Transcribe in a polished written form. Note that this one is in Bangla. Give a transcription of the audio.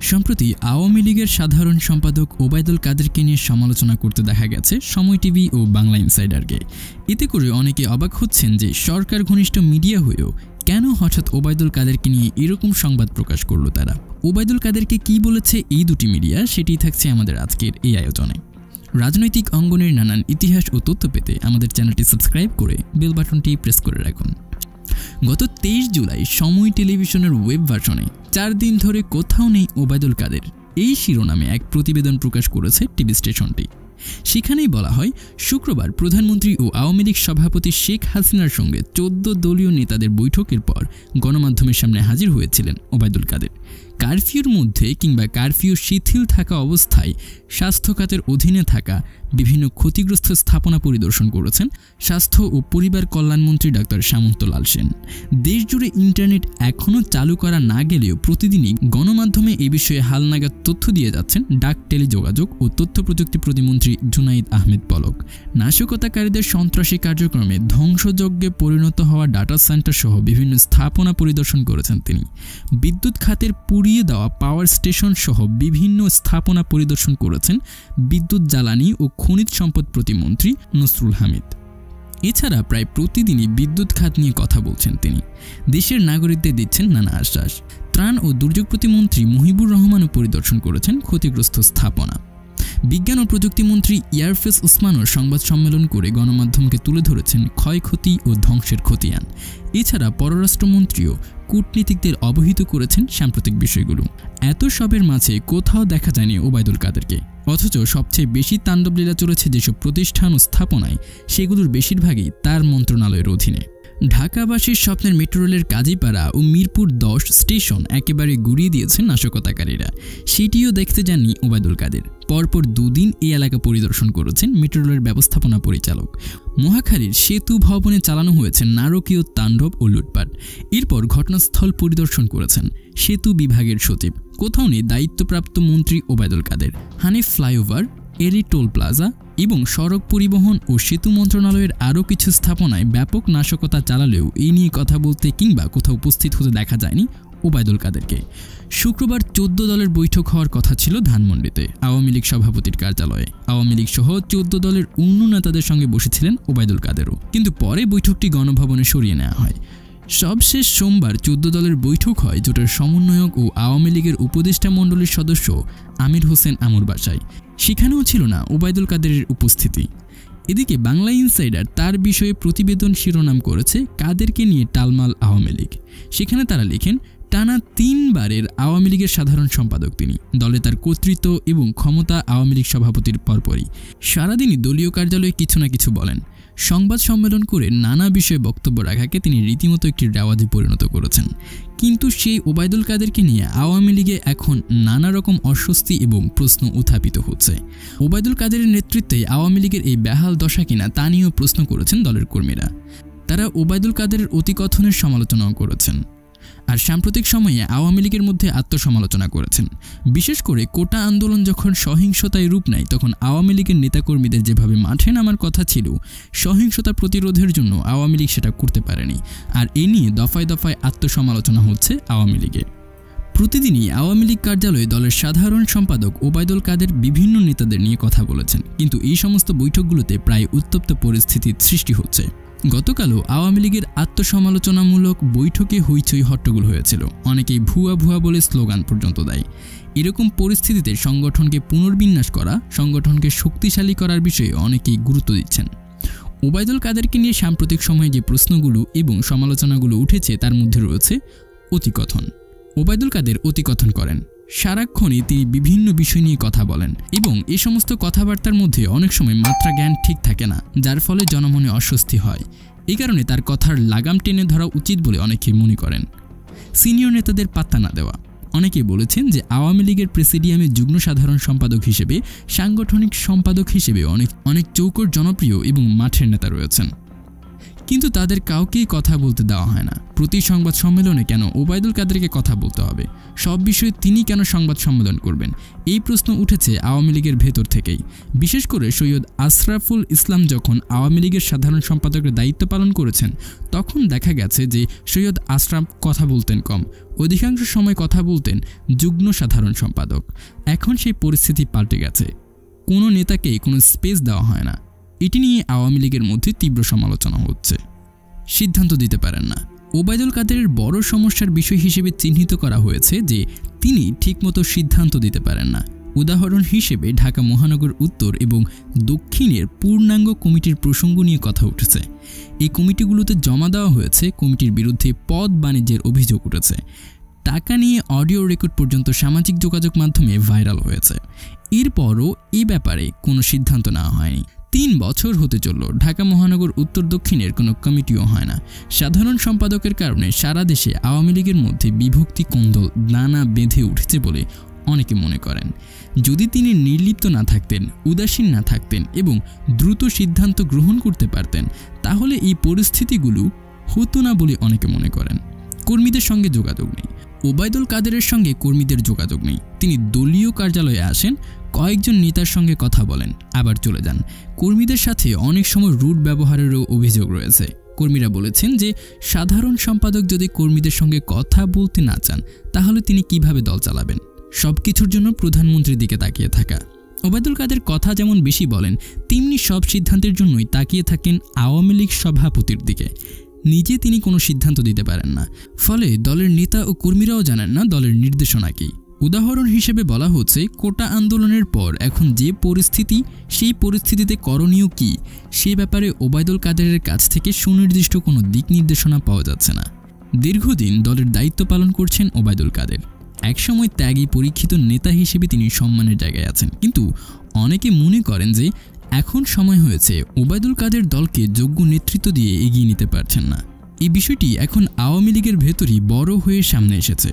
সম্প্রতি আওয়ামী লীগের সাধারণ সম্পাদক ওবায়দুল কাদেরকে নিয়ে সমালোচনা করতে দেখা গেছে সময় টিভি ও বাংলা ইনসাইডারকে। এতে করে অনেকে অবাক হচ্ছেন যে সরকার ঘনিষ্ঠ মিডিয়া হয়েও কেন হঠাৎ ওবায়দুল কাদেরকে নিয়ে এরকম সংবাদ প্রকাশ করলো তারা। ওবায়দুল কাদেরকে কি বলেছে এই দুটি মিডিয়া, সেটি থাকছে আমাদের আজকের এই আয়োজনে। রাজনৈতিক অঙ্গনের নানান ইতিহাস ও তথ্য পেতে আমাদের চ্যানেলটি সাবস্ক্রাইব করে বেল বাটনটি প্রেস করে রাখুন। গত 23 জুলাই সময় টেলিভিশনের ওয়েব ভার্সনে 4 দিন ধরে কোথাও নেই ওবায়দুল কাদের এই শিরোনামে এক প্রতিবেদন প্রকাশ করেছে টিভি স্টেশনটি। সেখানেই বলা হয়, শুক্রবার প্রধানমন্ত্রী ও আওয়ামী লীগ সভাপতি শেখ হাসিনার সঙ্গে 14 দলীয় নেতাদের বৈঠকের পর গণমাধ্যমের সামনে হাজির হয়েছিলেন ওবায়দুল কাদের। কারফিউর মধ্যে কিংবা কারফিউ শিথিল থাকা অবস্থায় স্বাস্থ্য খাতের অধীনে থাকা বিভিন্ন ক্ষতিগ্রস্ত স্থাপনা পরিদর্শন করেছেন স্বাস্থ্য ও পরিবার কল্যাণমন্ত্রী ডাক্তার সামন্ত লাল সেন। দেশজুড়ে ইন্টারনেট এখনও চালু করা না গেলেও প্রতিদিনই গণমাধ্যমে এ বিষয়ে হালনাগাদ তথ্য দিয়ে যাচ্ছেন ডাক টেলিযোগাযোগ ও তথ্য প্রযুক্তি প্রতিমন্ত্রী জুনাইদ আহমেদ পলক। নাশকতাকারীদের সন্ত্রাসী কার্যক্রমে ধ্বংসযজ্ঞে পরিণত হওয়া ডাটা সেন্টার সহ বিভিন্ন স্থাপনা পরিদর্শন করেছেন তিনি। বিদ্যুৎ খাতের পুড়িয়ে দেওয়া পাওয়ার স্টেশন সহ বিভিন্ন স্থাপনা পরিদর্শন করেছেন বিদ্যুৎ জ্বালানি ও খনিজ সম্পদ প্রতিমন্ত্রী নসরুল হামিদ। এছাড়া প্রায় প্রতিদিনই বিদ্যুৎ খাত নিয়ে কথা বলছেন তিনি। দেশের নাগরিকদের দিচ্ছেন নানা আশ্বাস। ত্রাণ ও দুর্যোগ প্রতিমন্ত্রী মুহিবুর রহমানও পরিদর্শন করেছেন ক্ষতিগ্রস্ত স্থাপনা। বিজ্ঞান ও প্রযুক্তিমন্ত্রী ইয়ারফেস ওসমানও সংবাদ সম্মেলন করে গণমাধ্যমকে তুলে ধরেছেন ক্ষয়ক্ষতি ও ধ্বংসের খতিয়ান। এছাড়া পররাষ্ট্রমন্ত্রীও কূটনীতিকদের অবহিত করেছেন সাম্প্রতিক বিষয়গুলো। এত সবের মাঝে কোথাও দেখা যায়নি ওবায়দুল কাদেরকে, অথচ সবচেয়ে বেশি তাণ্ডবলীলা চলেছে যেসব প্রতিষ্ঠান ও স্থাপনায়, সেগুলোর বেশিরভাগই তার মন্ত্রণালয়ের অধীনে। ঢাকাবাসীর স্বপ্নের মেট্রো রেলের কাজীপাড়া ও মিরপুর 10 স্টেশন একেবারে গুড়িয়ে দিয়েছেন নাশকতাকারীরা। সেটিও দেখতে যাননি ওবায়দুল কাদের। পরপর 2 দিন এই এলাকা পরিদর্শন করেছেন মেট্রো রেলের ব্যবস্থাপনা পরিচালক। মহাখালীর সেতু ভবনে চালানো হয়েছে নারকীয় তাণ্ডব ও লুটপাট। এরপর ঘটনাস্থল পরিদর্শন করেছেন সেতু বিভাগের সচিব। কোথাও নেই দায়িত্বপ্রাপ্ত মন্ত্রী ওবায়দুল কাদের। হানিফ ফ্লাইওভার, এলি টোল প্লাজা এবং সড়ক পরিবহন ও সেতু মন্ত্রণালয়ের আরও কিছু স্থাপনায় ব্যাপক নাশকতা চালালেও এই নিয়ে কথা বলতে কিংবা কোথাও উপস্থিত হতে দেখা যায়নি ওবায়দুল কাদেরকে। শুক্রবার 14 দলের বৈঠক হওয়ার কথা ছিল ধানমন্ডিতে আওয়ামী লীগ সভাপতির কার্যালয়ে। আওয়ামী লীগ সহ 14 দলের অন্য নেতাদের সঙ্গে বসেছিলেন ওবায়দুল কাদেরও, কিন্তু পরে বৈঠকটি গণভবনে সরিয়ে নেওয়া হয়। সবশেষ সোমবার 14 দলের বৈঠক হয় জোটের সমন্বয়ক ও আওয়ামী লীগের উপদেষ্টা মণ্ডলীর সদস্য আমির হোসেন আমুর বাসায়। সেখানেও ছিল না ওবায়দুল কাদেরের উপস্থিতি। এদিকে বাংলা ইনসাইডার তার বিষয়ে প্রতিবেদন শিরোনাম করেছে কাদেরকে নিয়ে টালমাল আওয়ামী লীগ। সেখানে তারা লেখেন, টানা 3 বারের আওয়ামী লীগের সাধারণ সম্পাদক তিনি। দলে তার কর্তৃত্ব এবং ক্ষমতা আওয়ামী লীগ সভাপতির পরপরই। সারাদিনই দলীয় কার্যালয়ে কিছু না কিছু বলেন। সংবাদ সম্মেলন করে নানা বিষয়ে বক্তব্য রাখাকে তিনি রীতিমতো একটি রেওয়াজে পরিণত করেছেন। কিন্তু সেই ওবায়দুল কাদেরকে নিয়ে আওয়ামী লীগে এখন নানা রকম অস্বস্তি এবং প্রশ্ন উত্থাপিত হচ্ছে। ওবায়দুল কাদেরের নেতৃত্বে আওয়ামী লীগের এই বেহাল দশা কিনা তা নিয়েও প্রশ্ন করেছেন দলের কর্মীরা। তারা ওবায়দুল কাদেরের অতিকথনের সমালোচনাও করেছেন। আর সাম্প্রতিক সময়ে আওয়ামী লীগের মধ্যে আত্মসমালোচনা করেছেন। বিশেষ করে কোটা আন্দোলন যখন সহিংসতায় রূপ নেয়, তখন আওয়ামী লীগের নেতাকর্মীদের যেভাবে মাঠে নামার কথা ছিল, সহিংসতা প্রতিরোধের জন্য আওয়ামী লীগ সেটা করতে পারেনি। আর এ নিয়ে দফায় দফায় আত্মসমালোচনা হচ্ছে আওয়ামী লীগে। প্রতিদিনই আওয়ামী লীগ কার্যালয়ে দলের সাধারণ সম্পাদক ওবায়দুল কাদের বিভিন্ন নেতাদের নিয়ে কথা বলেছেন, কিন্তু এই সমস্ত বৈঠকগুলোতে প্রায় উত্তপ্ত পরিস্থিতির সৃষ্টি হচ্ছে। গতকালও আওয়ামী লীগের আত্মসমালোচনামূলক বৈঠকে হইচই হট্টগোল হয়েছিল। অনেকেই ভুয়া ভুয়া বলে স্লোগান পর্যন্ত দেয়। এরকম পরিস্থিতিতে সংগঠনকে পুনর্বিন্যাস করা, সংগঠনকে শক্তিশালী করার বিষয়ে অনেকেই গুরুত্ব দিচ্ছেন। ওবায়দুল কাদেরকে নিয়ে সাম্প্রতিক সময়ে যে প্রশ্নগুলো এবং সমালোচনাগুলো উঠেছে তার মধ্যে রয়েছে অতিকথন। ওবায়দুল কাদের অতিকথন করেন। সারাক্ষণই তিনি বিভিন্ন বিষয় নিয়ে কথা বলেন এবং এই সমস্ত কথাবার্তার মধ্যে অনেক সময় মাত্রা জ্ঞান ঠিক থাকে না, যার ফলে জনমনে অস্বস্তি হয়। এই কারণে তার কথার লাগাম টেনে ধরা উচিত বলে অনেকেই মনে করেন। সিনিয়র নেতাদের পাত্তা না দেওয়া। অনেকেই বলেছেন যে আওয়ামী লীগের প্রেসিডিয়ামে যুগ্ম সাধারণ সম্পাদক হিসেবে, সাংগঠনিক সম্পাদক হিসেবে অনেক চৌকর জনপ্রিয় এবং মাঠের নেতা রয়েছেন। কিন্তু তাদের কাউকেই কথা বলতে দেওয়া হয় না। প্রতি সংবাদ সম্মেলনে কেন ওবায়দুল কাদেরকে কথা বলতে হবে? সব বিষয়ে তিনি কেন সংবাদ সম্মেলন করবেন? এই প্রশ্ন উঠেছে আওয়ামী লীগের ভেতর থেকেই। বিশেষ করে সৈয়দ আশরাফুল ইসলাম যখন আওয়ামী লীগের সাধারণ সম্পাদকের দায়িত্ব পালন করেছেন, তখন দেখা গেছে যে সৈয়দ আশরাফ কথা বলতেন কম, অধিকাংশ সময় কথা বলতেন যুগ্ম সাধারণ সম্পাদক। এখন সেই পরিস্থিতি পাল্টে গেছে, কোনো নেতাকেই কোনো স্পেস দেওয়া হয় না। এটি নিয়ে আওয়ামী লীগের মধ্যে তীব্র সমালোচনা হচ্ছে। সিদ্ধান্ত দিতে পারেন না। ওবায়দুল কাদেরের বড় সমস্যার বিষয় হিসেবে চিহ্নিত করা হয়েছে যে তিনি ঠিকমতো সিদ্ধান্ত দিতে পারেন না। উদাহরণ হিসেবে ঢাকা মহানগর উত্তর এবং দক্ষিণের পূর্ণাঙ্গ কমিটির প্রসঙ্গ নিয়ে কথা উঠেছে। এই কমিটিগুলোতে জমা দেওয়া হয়েছে, কমিটির বিরুদ্ধে পদ বাণিজ্যের অভিযোগ উঠেছে। টাকা নিয়ে অডিও রেকর্ড পর্যন্ত সামাজিক যোগাযোগ মাধ্যমে ভাইরাল হয়েছে। এরপরও এই ব্যাপারে কোনো সিদ্ধান্ত নেওয়া হয়নি। 3 বছর হতে চলল, ঢাকা মহানগর উত্তর দক্ষিণের কোনো কমিটিও হয় না। সাধারণ সম্পাদকের কারণে সারা দেশে আওয়ামী লীগের মধ্যে বিভক্তি কোন্দল দানা বেঁধে উঠেছে বলে অনেকে মনে করেন। যদি তিনি নির্লিপ্ত না থাকতেন, উদাসীন না থাকতেন এবং দ্রুত সিদ্ধান্ত গ্রহণ করতে পারতেন, তাহলে এই পরিস্থিতিগুলো হতো না বলে অনেকে মনে করেন। কর্মীদের সঙ্গে যোগাযোগ নেই। ওবায়দুল কাদেরের সঙ্গে কর্মীদের যোগাযোগ নেই। তিনি দলীয় কার্যালয়ে আসেন, কয়েকজন নেতার সঙ্গে কথা বলেন, আবার চলে যান। কর্মীদের সাথে অনেক সময় রুট ব্যবহারেরও অভিযোগ রয়েছে। কর্মীরা বলেছেন যে সাধারণ সম্পাদক যদি কর্মীদের সঙ্গে কথা বলতে না চান, তাহলে তিনি কিভাবে দল চালাবেন? সবকিছুর জন্য প্রধানমন্ত্রীর দিকে তাকিয়ে থাকা। ওবায়দুল কাদের কথা যেমন বেশি বলেন, তেমনি সব সিদ্ধান্তের জন্যই তাকিয়ে থাকেন আওয়ামী লীগ সভাপতির দিকে। নিজে তিনি কোনো সিদ্ধান্ত দিতে পারেন না। ফলে দলের নেতা ও কর্মীরাও জানেন না দলের নির্দেশনা কী। উদাহরণ হিসেবে বলা হচ্ছে, কোটা আন্দোলনের পর এখন যে পরিস্থিতি, সেই পরিস্থিতিতে করণীয় কী, সে ব্যাপারে ওবায়দুল কাদেরের কাছ থেকে সুনির্দিষ্ট কোনো দিক নির্দেশনা পাওয়া যাচ্ছে না। দীর্ঘদিন দলের দায়িত্ব পালন করছেন ওবায়দুল কাদের। একসময় ত্যাগী পরীক্ষিত নেতা হিসেবে তিনি সম্মানের জায়গায় আছেন, কিন্তু অনেকে মনে করেন যে এখন সময় হয়েছে ওবায়দুল কাদের দলকে যোগ্য নেতৃত্ব দিয়ে এগিয়ে নিতে পারছেন না। এই বিষয়টি এখন আওয়ামী লীগের ভেতরই বড় হয়ে সামনে এসেছে।